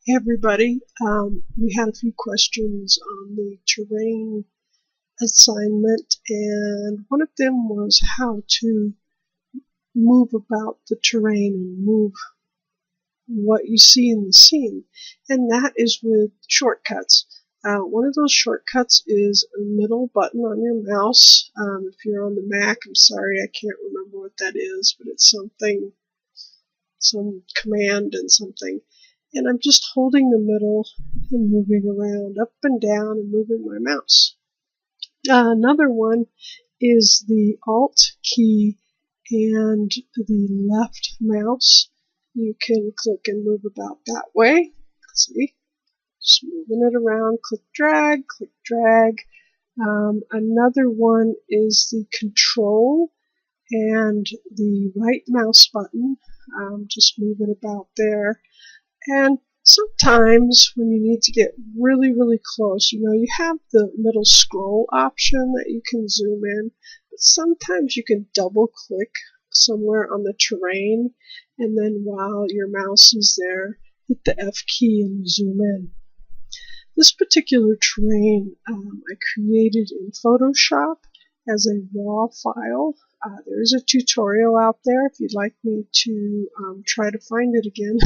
Hey everybody, we had a few questions on the terrain assignment, and one of them was how to move about the terrain and move what you see in the scene, and that is with shortcuts. One of those shortcuts is a middle button on your mouse. If you're on the Mac, I'm sorry, I can't remember what that is, but it's something, some command and something. And I'm just holding the middle and moving around up and down and moving my mouse. Another one is the Alt key and the left mouse. You can click and move about that way. See? Just moving it around, click drag, click drag. Another one is the Control and the right mouse button. Just move it about there. And sometimes when you need to get really close, you have the middle scroll option that you can zoom in, but sometimes you can double click somewhere on the terrain, and then while your mouse is there, hit the F key and zoom in. This particular terrain I created in Photoshop as a raw file. There is a tutorial out there if you'd like me to try to find it again.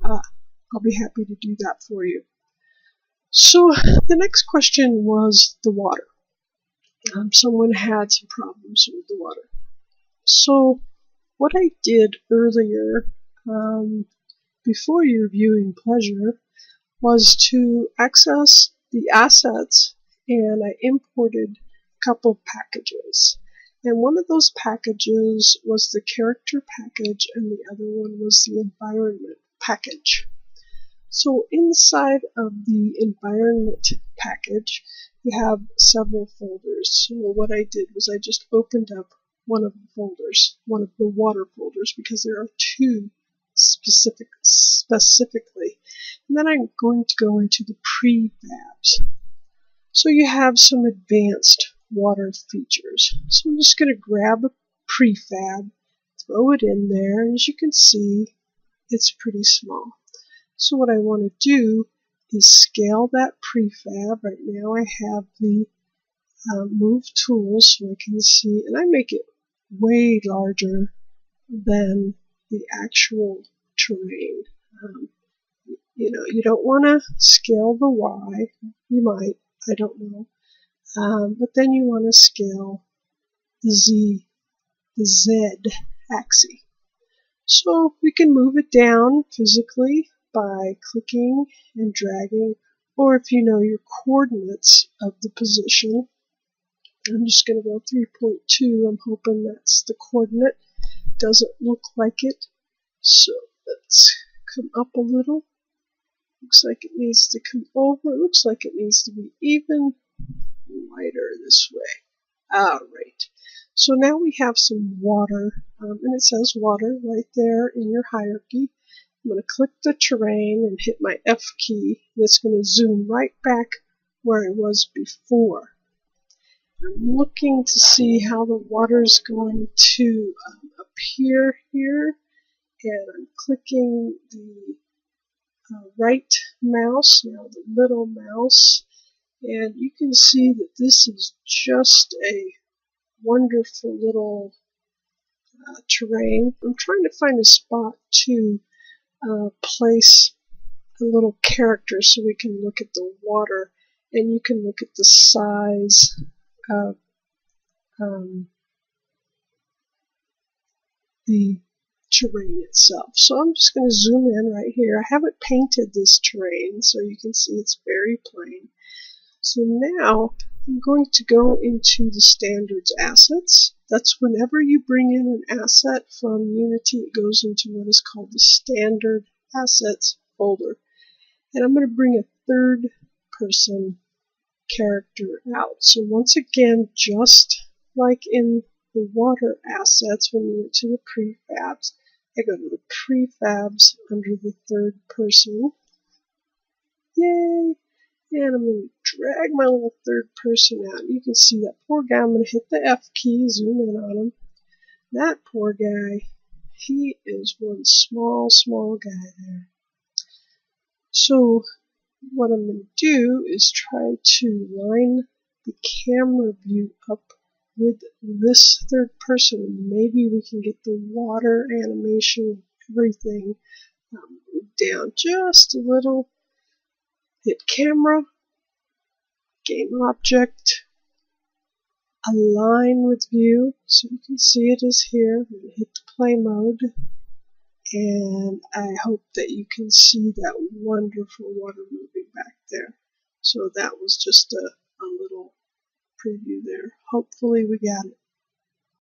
I'll be happy to do that for you. So the next question was the water. Someone had some problems with the water. So what I did earlier, before your viewing pleasure, was to access the assets, and I imported a couple packages. And one of those packages was the character package, and the other one was the environment package. So inside of the environment package, you have several folders. So what I did was I just opened up one of the folders, one of the water folders, because there are two specifically. And then I'm going to go into the prefabs. So you have some advanced water features. So I'm just going to grab a prefab, throw it in there, and as you can see, it's pretty small. So what I want to do is scale that prefab. Right now I have the move tool so I can see, and I make it way larger than the actual terrain. You don't want to scale the Y. You might, I don't know. But then you want to scale the Z axis. So we can move it down physically by clicking and dragging, or if you know your coordinates of the position. I'm just going to go 3.2. I'm hoping that's the coordinate. Doesn't look like it. So let's come up a little. Looks like it needs to come over. Looks like it needs to be even wider this way. Alright. So now we have some water, and it says water right there in your hierarchy. I'm going to click the terrain and hit my F key, and it's going to zoom right back where it was before. I'm looking to see how the water is going to appear here, and I'm clicking the right mouse, now the middle mouse, and you can see that this is just a wonderful little terrain. I'm trying to find a spot to place a little character so we can look at the water, and you can look at the size of the terrain itself. So I'm just going to zoom in right here. I haven't painted this terrain, so you can see it's very plain. So now I'm going to go into the standards assets. That's whenever you bring in an asset from Unity, it goes into what is called the standard assets folder. And I'm going to bring a third person character out. So once again, just like in the water assets, when you went to the prefabs, I go to the prefabs under the third person. Yay! And I'm going to drag my little third person out. You can see that poor guy. I'm going to hit the F key, zoom in on him. That poor guy, he is one small guy there. So what I'm going to do is try to line the camera view up with this third person. Maybe we can get the water animation, everything down just a little. Hit camera, game object, align with view so you can see it is here. I'm going to hit the play mode, and I hope that you can see that wonderful water moving back there. So that was just a little preview there. Hopefully we got it.